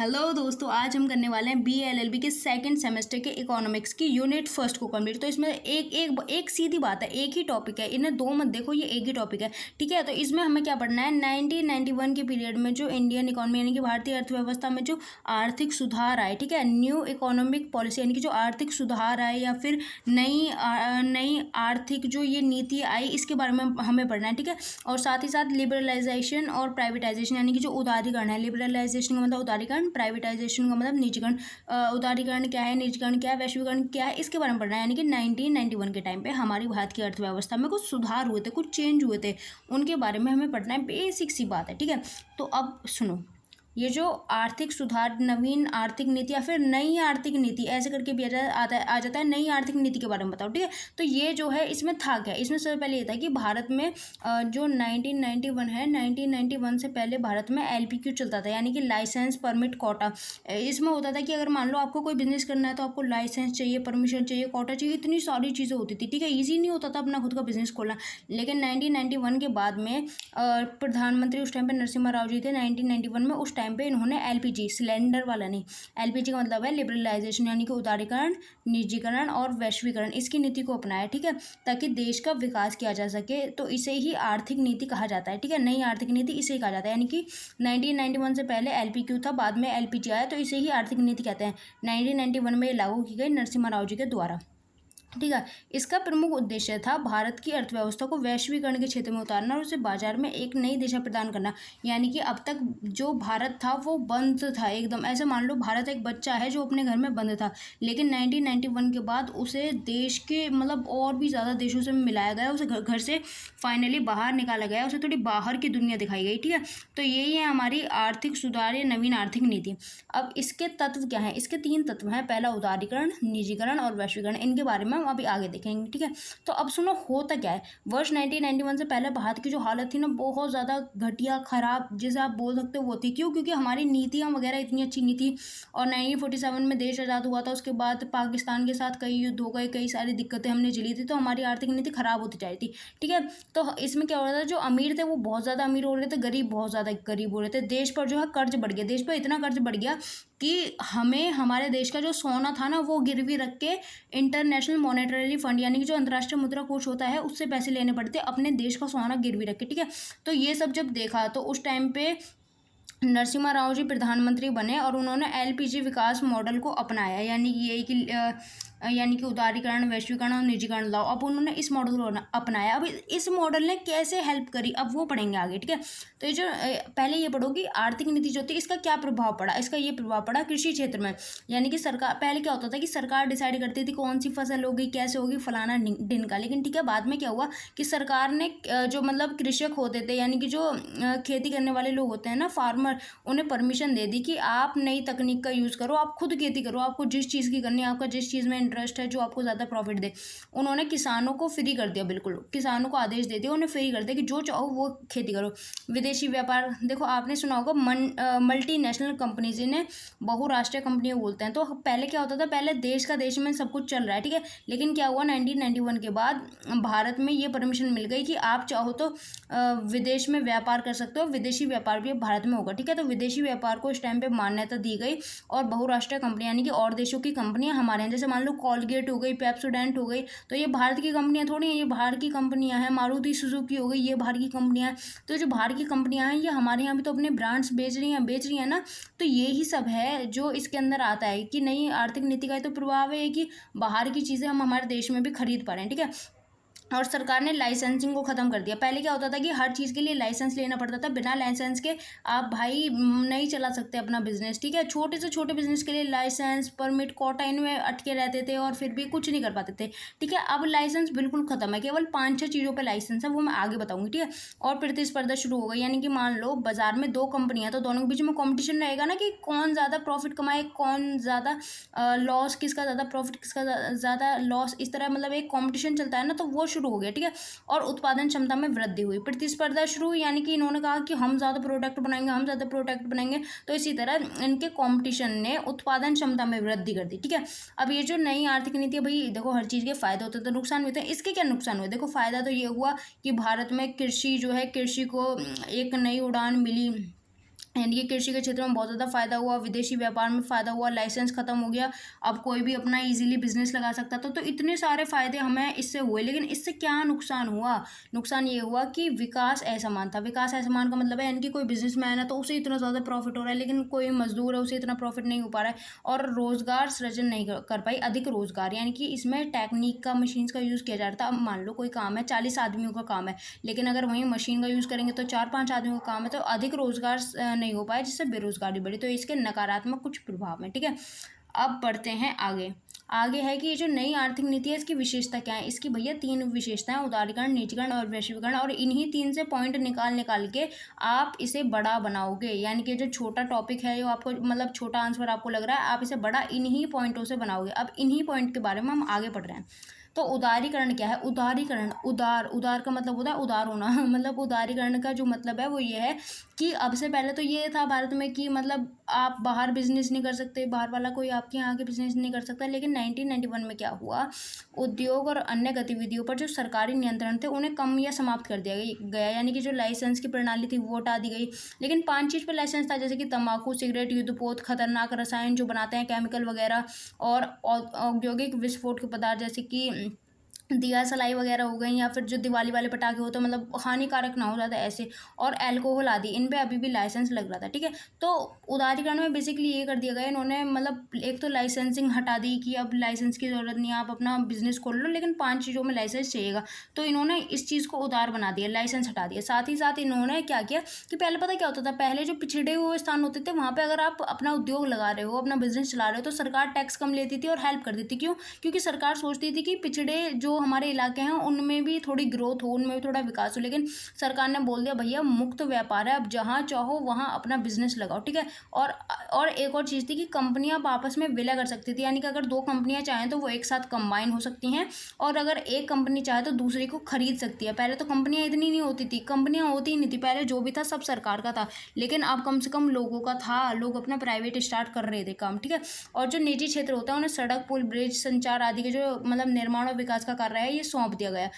Hello दोस्तों, आज हम करने वाले हैं BLLB के सेकंड सेमेस्टर के इकोनॉमिक्स की यूनिट फर्स्ट को कंप्लीट। तो इसमें एक सीधी बात है, एक ही टॉपिक है, इन्हें दो मत देखो, ये एक ही टॉपिक है। ठीक है, तो इसमें हमें क्या पढ़ना है, 1991 के पीरियड में जो इंडियन इकोनॉमी यानी कि भारतीय अर्थव्यवस्था में जो आर्थिक सुधार आए, ठीक है, न्यू इकोनॉमिक पॉलिसी यानी कि जो आर्थिक सुधार आए या फिर नई आर्थिक जो ये नीति आई, इसके बारे में हमें पढ़ना है। ठीक है, और साथ ही साथ लिबरलाइजेशन और प्राइवेटाइजेशन यानी कि जो उदारीकरण है, लिबरलाइजेशन का मतलब उदारीकरण, प्राइवेटाइजेशन का मतलब निजीकरण। उदारीकरण क्या है, निजीकरण क्या है, वैश्वीकरण क्या है, इसके बारे में पढ़ना है। यानी कि 1991 के टाइम पे हमारी भारत की अर्थव्यवस्था में कुछ सुधार हुए थे, कुछ चेंज हुए थे, उनके बारे में हमें पढ़ना है। बेसिक सी बात है। ठीक है, तो अब सुनो, ये जो आर्थिक सुधार, नवीन आर्थिक नीति या फिर नई आर्थिक नीति ऐसे करके भी आ जाता है, नई आर्थिक नीति के बारे में बताओ। ठीक है, तो ये जो है इसमें था क्या, इसमें सबसे पहले ये था कि भारत में जो 1991 है, 1991 से पहले भारत में LPQ चलता था, यानी कि लाइसेंस परमिट कोटा। इसमें होता था कि अगर मान लो आपको कोई बिजनेस करना है तो आपको लाइसेंस चाहिए, परमिशन चाहिए, कोटा चाहिए, इतनी सारी चीज़ें होती थी। ठीक है, ईजी नहीं होता था अपना खुद का बिजनेस खोलना। लेकिन 1991 के बाद में प्रधानमंत्री उस टाइम पे नरसिम्हा राव जी थे। 1991 में उस टाइम पे इन्होंने LPG, सिलेंडर वाला नहीं, LPG का मतलब है लिबरलाइजेशन यानी कि उदारीकरण, निजीकरण और वैश्वीकरण, इसकी नीति को अपनाया। ठीक है, ताकि देश का विकास किया जा सके, तो इसे ही आर्थिक नीति कहा जाता है। ठीक है, नई आर्थिक नीति इसे ही कहा जाता है। यानी कि 1991 से पहले LPQ था, बाद में LPG आया, तो इसे ही आर्थिक नीति कहते हैं। 1991 में लागू की गई नरसिम्हा राव जी के द्वारा। ठीक है, इसका प्रमुख उद्देश्य था भारत की अर्थव्यवस्था को वैश्वीकरण के क्षेत्र में उतारना और उसे बाजार में एक नई दिशा प्रदान करना। यानी कि अब तक जो भारत था वो बंद था एकदम। ऐसे मान लो भारत एक बच्चा है जो अपने घर में बंद था, लेकिन 1991 के बाद उसे देश के मतलब और भी ज़्यादा देशों से मिलाया गया, उसे घर से फाइनली बाहर निकाला गया, उसे थोड़ी बाहर की दुनिया दिखाई गई। ठीक है, तो यही है हमारी आर्थिक सुधार या नवीन आर्थिक नीति। अब इसके तत्व क्या हैं, इसके 3 तत्व हैं। पहला उदारीकरण, निजीकरण और वैश्वीकरण। इनके बारे में हम अभी आगे देखेंगे। ठीक है, तो अब सुनो होता क्या है। वर्ष 1991 से पहले भारत की जो हालत थी ना, बहुत ज़्यादा घटिया, खराब, जिसे आप बोल सकते हो वो थी। क्यों? क्योंकि हमारी नीतियाँ वगैरह इतनी अच्छी नहीं थी। और 1947 में देश आज़ाद हुआ था, उसके बाद पाकिस्तान के साथ कई युद्ध हो गए, कई सारी दिक्कतें हमने झेली थी, तो हमारी आर्थिक नीति खराब होती जा रही थी। ठीक है, तो इसमें क्या हो रहा था, जो अमीर थे वो बहुत ज़्यादा अमीर हो रहे थे, गरीब बहुत ज़्यादा गरीब हो रहे थे। देश पर जो है कर्ज बढ़ गया, देश पर इतना कर्ज बढ़ गया कि हमें हमारे देश का जो सोना था ना वो गिरवी रख के इंटरनेशनल मॉनेटरी फंड यानी कि जो अंतर्राष्ट्रीय मुद्रा कोष होता है उससे पैसे लेने पड़ते अपने देश का सोना गिरवी रख के। ठीक है, तो ये सब जब देखा तो उस टाइम पे नरसिम्हा राव जी प्रधानमंत्री बने और उन्होंने LPG विकास मॉडल को अपनाया, यानी कि यही कि यानी कि उदारीकरण, वैश्वीकरण और निजीकरण लाओ। अब उन्होंने इस मॉडल को अपनाया। अब इस मॉडल ने कैसे हेल्प करी, अब वो पढ़ेंगे आगे। ठीक है, तो ये जो पहले ये पढ़ो कि आर्थिक नीति जो थी इसका क्या प्रभाव पड़ा। इसका ये प्रभाव पड़ा कृषि क्षेत्र में, यानी कि सरकार, पहले क्या होता था कि सरकार डिसाइड करती थी कौन सी फसल होगी, कैसे होगी, फलाना ढिनका। लेकिन ठीक है, बाद में क्या हुआ कि सरकार ने जो मतलब कृषक होते थे यानी कि जो खेती करने वाले लोग होते हैं ना, फार्मर, उन्हें परमिशन दे दी कि आप नई तकनीक का यूज़ करो, आप खुद खेती करो, आपको जिस चीज़ की करनी है, आपका जिस चीज़ में इंटरेस्ट है, जो आपको ज़्यादा प्रॉफिट दे। उन्होंने किसानों को फ्री कर दिया, बिल्कुल किसानों को आदेश दे दिया, उन्हें फ्री कर दिया कि जो चाहो वो खेती करो। विदेशी व्यापार, देखो आपने सुना होगा मल्टीनेशनल कंपनीज, इन्हें बहुराष्ट्रीय कंपनियां बोलते हैं। तो पहले क्या होता था, पहले देश का देश में सब कुछ चल रहा है। ठीक है, लेकिन क्या हुआ 1991 के बाद भारत में ये परमिशन मिल गई कि आप चाहो तो विदेश में व्यापार कर सकते हो, विदेशी व्यापार भी भारत में होगा। ठीक है, तो विदेशी व्यापार को इस टाइम पे मान्यता दी गई और बहुराष्ट्रीय कंपनियां यानी कि और देशों की कंपनियां हमारे यहाँ, जैसे मान लो कॉलगेट हो गई, पेप्सोडेंट हो गई, तो ये भारत की कंपनियां थोड़ी हैं, ये बाहर की कंपनियां हैं। मारुति सुजुकी हो गई, ये बाहर की कंपनियां हैं। तो जो बाहर की कंपनियां हैं ये हमारे यहाँ भी तो अपने ब्रांड्स बेच रही हैं ना। तो यही सब है जो इसके अंदर आता है कि नई आर्थिक नीति का तो प्रभाव है कि बाहर की चीज़ें हम हमारे देश में भी खरीद पा रहे हैं। ठीक है, और सरकार ने लाइसेंसिंग को ख़त्म कर दिया। पहले क्या होता था कि हर चीज़ के लिए लाइसेंस लेना पड़ता था, बिना लाइसेंस के आप भाई नहीं चला सकते अपना बिजनेस। ठीक है, छोटे से छोटे बिजनेस के लिए लाइसेंस, परमिट, कोटा, इनमें अटके रहते थे और फिर भी कुछ नहीं कर पाते थे। ठीक है, अब लाइसेंस बिल्कुल ख़त्म है, केवल 5-6 चीज़ों पर लाइसेंस है, वो मैं आगे बताऊँगी। ठीक है, और प्रतिस्पर्धा शुरू हो गई, यानी कि मान लो बाजार में 2 कंपनियाँ, तो दोनों के बीच में कॉम्पिटिशन रहेगा ना कि कौन ज़्यादा प्रॉफिट कमाए, कौन ज़्यादा लॉस, किसका ज़्यादा प्रॉफिट, किसका ज़्यादा लॉस, इस तरह मतलब एक कॉम्पिटिशन चलता है ना, तो वो शुरू हो गया। ठीक है, और उत्पादन क्षमता में वृद्धि हुई, प्रतिस्पर्धा शुरू हुई, यानी कि इन्होंने कहा कि हम ज़्यादा प्रोडक्ट बनाएंगे, हम ज़्यादा प्रोडक्ट बनाएंगे। तो इसी तरह इनके कंपटीशन ने उत्पादन क्षमता में वृद्धि कर दी। ठीक है, अब ये जो नई आर्थिक नीति है, भाई देखो हर चीज़ के फायदे होते हैं तो नुकसान भी होते हैं। इसके क्या नुकसान हुए, देखो फायदा तो ये हुआ कि भारत में कृषि जो है, कृषि को एक नई उड़ान मिली, यानी कि कृषि के क्षेत्र में बहुत ज़्यादा फायदा हुआ, विदेशी व्यापार में फ़ायदा हुआ, लाइसेंस खत्म हो गया, अब कोई भी अपना इजीली बिजनेस लगा सकता था। तो इतने सारे फायदे हमें इससे हुए, लेकिन इससे क्या नुकसान हुआ? नुकसान ये हुआ कि विकास असमान था। विकास असमान का मतलब है यानी कि कोई बिजनेसमैन है तो उसे इतना ज़्यादा प्रॉफिट हो रहा है, लेकिन कोई मजदूर है उसे इतना प्रॉफिट नहीं हो पा रहा है, और रोजगार सृजन नहीं कर पाई, अधिक रोजगार। यानी कि इसमें टेक्निक का, मशीन्स का यूज़ किया जा रहा था। अब मान लो कोई काम है, 40 आदमियों का काम है, लेकिन अगर वहीं मशीन का यूज़ करेंगे तो 4-5 आदमियों का काम है, तो अधिक रोजगार नहीं हो पाया, जिससे बेरोजगारी बढ़ी। तो इसके नकारात्मक कुछ प्रभाव हैं, ठीक है। अब बढ़ते हैं आगे। आगे है कि ये जो नई आर्थिक नीति है इसकी विशेषता क्या है? इसकी भैया 3 विशेषताएं: उदारीकरण, निजीकरण और वैश्वीकरण। और इन्हीं 3 से पॉइंट निकाल निकाल के आप इसे बड़ा बनाओगे। यानी कि जो छोटा टॉपिक है, जो आपको मतलब छोटा आंसर आपको लग रहा है, आप इसे बड़ा इन्हीं पॉइंटों से बनाओगे। अब इन्हीं पॉइंट के बारे में हम आगे पढ़ रहे हैं। तो उदारीकरण क्या है? उदारीकरण, उदार, उदार का मतलब होता है उदार होना मतलब उदारीकरण का जो मतलब है वो ये है कि अब से पहले तो ये था भारत में कि मतलब आप बाहर बिजनेस नहीं कर सकते, बाहर वाला कोई आपके यहाँ के बिजनेस नहीं कर सकता। लेकिन 1991 में क्या हुआ, उद्योग और अन्य गतिविधियों पर जो सरकारी नियंत्रण थे उन्हें कम या समाप्त कर दिया गया। यानी कि जो लाइसेंस की प्रणाली थी वो हटा दी गई। लेकिन 5 चीज़ पर लाइसेंस था, जैसे कि तंबाकू, सिगरेट, युद्धपोत, खतरनाक रसायन जो बनाते हैं, केमिकल वगैरह, और औद्योगिक विस्फोट के पदार्थ जैसे कि दिया सलाई वगैरह हो गई, या फिर जो दिवाली वाले पटाखे होते हैं मतलब हानिकारक ना हो ज़्यादा ऐसे, और अल्कोहल आदि, इन पे अभी भी लाइसेंस लग रहा था, ठीक है। तो उदारीकरण में बेसिकली ये कर दिया गया इन्होंने, मतलब एक तो लाइसेंसिंग हटा दी कि अब लाइसेंस की ज़रूरत नहीं है, आप अपना बिजनेस खोल लो, लेकिन 5 चीज़ों में लाइसेंस चाहिएगा। तो इन्होंने इस चीज़ को उदार बना दिया, लाइसेंस हटा दिया। साथ ही साथ इन्होंने क्या किया कि पहले पता क्या होता था, पहले जो पिछड़े हुए स्थान होते थे वहाँ पर अगर आप अपना उद्योग लगा रहे हो, अपना बिजनेस चला रहे हो, तो सरकार टैक्स कम लेती थी और हेल्प कर देती। क्यों? क्योंकि सरकार सोचती थी कि पिछड़े जो हमारे इलाके हैं उनमें भी थोड़ी ग्रोथ हो, उनमें भी थोड़ा विकास हो। लेकिन सरकार ने बोल दिया भैया मुक्त व्यापार है, अब जहाँ चाहो वहाँ अपना बिजनेस लगाओ, ठीक है। और एक और चीज़ थी कि कंपनियां आप आपस में विलय कर सकती थी, यानी कि अगर 2 कंपनियां चाहें तो वो एक साथ कंबाइन हो सकती हैं, और अगर एक कंपनी चाहे तो दूसरी को खरीद सकती है। पहले तो कंपनियां इतनी नहीं होती थी, कंपनियां होती ही नहीं थी पहले, जो भी था सब सरकार का था। लेकिन अब कम से कम लोगों का था, लोग अपना प्राइवेट स्टार्ट कर रहे थे काम, ठीक है। और जो निजी क्षेत्र होता है उन्हें सड़क, पुल, ब्रिज, संचार आदि के जो मतलब निर्माण और विकास का कार्य है ये सौंप दिया गया।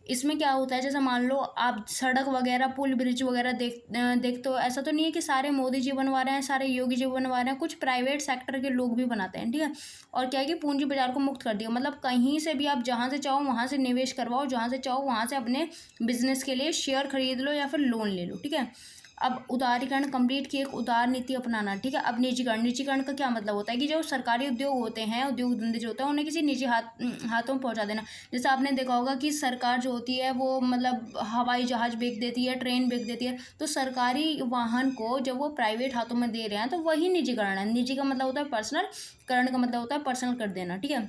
इसमें क्या होता है, जैसे मान लो आप सड़क वगैरह, पुल, ब्रिज वगैरह देखते हो, ऐसा तो नहीं है कि सारे मोदी जी बनवा रहे हैं, सारे योगी जी बनवा रहे हैं, कुछ प्राइवेट सेक्टर के लोग भी बनाते हैं, ठीक है। और क्या है कि पूंजी बाजार को मुक्त कर दिया, मतलब कहीं से भी आप जहाँ से चाहो वहाँ से निवेश करवाओ, जहाँ से चाहो वहाँ से अपने बिजनेस के लिए शेयर खरीद लो या फिर लोन ले लो, ठीक है। अब उदारीकरण कंप्लीट की, एक उदार नीति अपनाना, ठीक है। अब निजीकरण, निजीकरण का क्या मतलब होता है कि जो सरकारी उद्योग होते हैं, उद्योग धंधे जो होते हैं, उन्हें किसी निजी हाथों में पहुंचा देना। जैसे आपने देखा होगा कि सरकार जो होती है वो मतलब हवाई जहाज बेच देती है, ट्रेन बेच देती है, तो सरकारी वाहन को जब वो प्राइवेट हाथों में दे रहे हैं तो वही निजीकरण है। निजी का मतलब होता है पर्सनल, करण का मतलब होता है पर्सनल कर देना, ठीक है।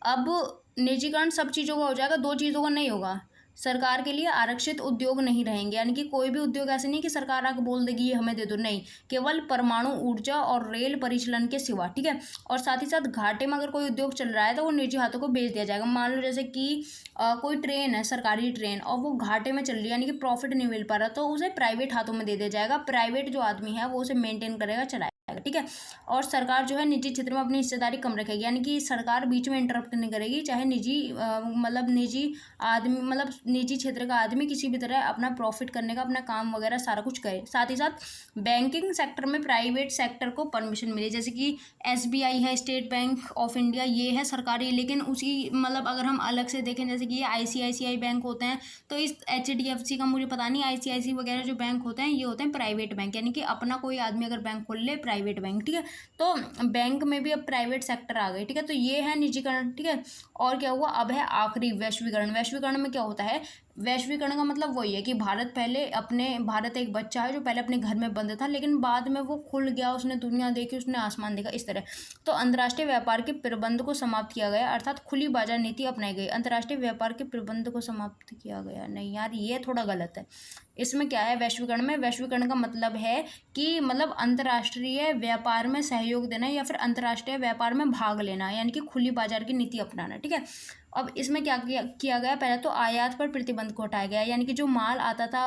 अब निजीकरण सब चीज़ों का हो जाएगा, 2 चीज़ों का नहीं होगा। सरकार के लिए आरक्षित उद्योग नहीं रहेंगे, यानी कि कोई भी उद्योग ऐसे नहीं कि सरकार आके बोल देगी ये हमें दे दो, नहीं, केवल परमाणु ऊर्जा और रेल परिचालन के सिवा, ठीक है। और साथ ही साथ घाटे में अगर कोई उद्योग चल रहा है तो वो निजी हाथों को बेच दिया जाएगा। मान लो जैसे कि कोई ट्रेन है, सरकारी ट्रेन, और वो घाटे में चल रही है, यानी कि प्रॉफिट नहीं मिल पा रहा, तो उसे प्राइवेट हाथों में दे दिया जाएगा। प्राइवेट जो आदमी है वो उसे मेंटेन करेगा, चलाएगा, ठीक है। और सरकार जो है निजी क्षेत्र में अपनी हिस्सेदारी कम रखेगी, यानी कि सरकार बीच में इंटरप्ट नहीं करेगी, चाहे निजी मतलब निजी आदमी, मतलब निजी क्षेत्र का आदमी किसी भी तरह अपना प्रॉफिट करने का, अपना काम वगैरह सारा कुछ करे। साथ ही साथ बैंकिंग सेक्टर में प्राइवेट सेक्टर को परमिशन मिले, जैसे कि SBI है, स्टेट बैंक ऑफ इंडिया, ये है सरकारी। लेकिन उसी मतलब अगर हम अलग से देखें, जैसे कि ये ICICI बैंक होते हैं, तो इस HDFC का मुझे पता नहीं, ICICI वगैरह जो बैंक होते हैं ये होते हैं प्राइवेट बैंक, यानी कि अपना कोई आदमी अगर बैंक खोल ले, प्राइवेट बैंक, ठीक है। तो बैंक में भी अब प्राइवेट सेक्टर आ गए, ठीक है। तो ये है निजीकरण, ठीक है। और क्या हुआ, अब है आखिरी वैश्वीकरण। वैश्वीकरण में क्या होता है, वैश्वीकरण का मतलब वही है कि भारत एक बच्चा है जो पहले अपने घर में बंद था, लेकिन बाद में वो खुल गया, उसने दुनिया देखी, उसने आसमान देखा, इस तरह। तो अंतर्राष्ट्रीय व्यापार के प्रबंध को समाप्त किया गया, अर्थात खुली बाजार नीति अपनाई गई। अंतर्राष्ट्रीय व्यापार के प्रबंध को समाप्त किया गया, नहीं यार ये थोड़ा गलत है। इसमें क्या है, वैश्वीकरण में, वैश्वीकरण का मतलब है कि मतलब अंतर्राष्ट्रीय व्यापार में सहयोग देना या फिर अंतर्राष्ट्रीय व्यापार में भाग लेना, यानी कि खुली बाजार की नीति अपनाना, ठीक है। अब इसमें क्या किया गया, पहले तो आयात पर प्रतिबंध को हटाया गया, यानी कि जो माल आता था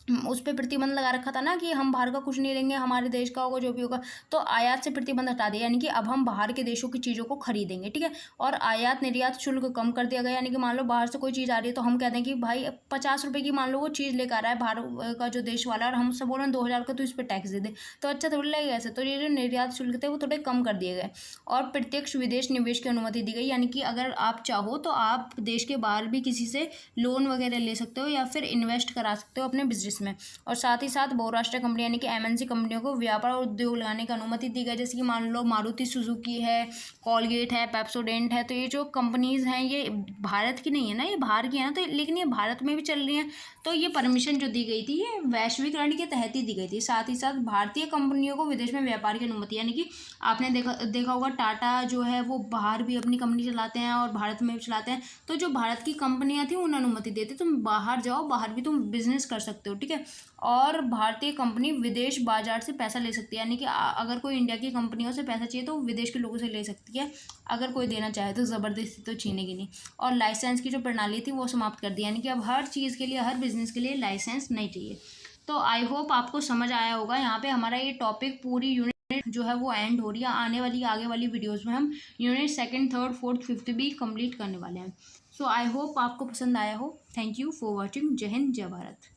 उस पे प्रतिबंध लगा रखा था ना कि हम बाहर का कुछ नहीं लेंगे, हमारे देश का होगा जो भी होगा। तो आयात से प्रतिबंध हटा दिया, यानी कि अब हम बाहर के देशों की चीज़ों को खरीदेंगे, ठीक है। और आयात निर्यात शुल्क कम कर दिया गया, यानी कि मान लो बाहर से कोई चीज़ आ रही है तो हम कहते हैं कि भाई 50 रुपये की मान लो वो चीज़ लेकर आ रहा है बाहर का जो देश वाला, और हम उससे बोल रहे हैं 2,000 का, तो इस पर टैक्स दे दे, तो अच्छा थोड़ी लगेगा ऐसे। तो ये जो निर्यात शुल्क थे वो थोड़े कम कर दिए गए। और प्रत्यक्ष विदेश निवेश की अनुमति दी गई, यानी कि अगर आप चाहो तो आप देश के बाहर भी किसी से लोन वगैरह ले सकते हो या फिर इन्वेस्ट करा सकते हो अपने बिजनेस में। और साथ ही साथ बहुराष्ट्रीय कंपनी यानी कि एमएनसी कंपनियों को व्यापार और उद्योग लगाने की अनुमति दी गई, जैसे कि मान लो मारुति सुजुकी है, कॉलगेट है, पेप्सोडेंट है। तो ये जो कंपनीज़ हैं ये भारत की नहीं है ना, ये बाहर की है ना, तो लेकिन ये भारत में भी चल रही हैं। तो ये परमिशन जो दी गई थी ये वैश्वीकरण के तहत ही दी गई थी। साथ ही साथ भारतीय कंपनियों को विदेश में व्यापार की अनुमति, यानी कि आपने देखा होगा टाटा जो है वो बाहर भी अपनी कंपनी चलाते हैं और भारत में भी चलाते हैं। तो जो भारत की कंपनियां थी उन्हें अनुमति देते, तुम बाहर जाओ, बाहर भी तुम बिजनेस कर सकते हो, ठीक है। और भारतीय कंपनी विदेश बाजार से पैसा ले सकती है, यानी कि अगर कोई इंडिया की कंपनियों से पैसा चाहिए तो विदेश के लोगों से ले सकती है, अगर कोई देना चाहे तो, ज़बरदस्ती तो छीनेगी नहीं। और लाइसेंस की जो प्रणाली थी वो समाप्त कर दी, यानी कि अब हर चीज़ के लिए, हर बिजनेस के लिए लाइसेंस नहीं चाहिए। तो आई होप आपको समझ आया होगा। यहाँ पे हमारा ये टॉपिक पूरी यूनिट जो है वो एंड हो रही है। आने वाली आगे वाली वीडियोज़ में हम unit 2nd, 3rd, 4th, 5th भी कंप्लीट करने वाले हैं। सो आई होप आपको पसंद आया हो। Thank you for watching. जय हिंद, जय भारत।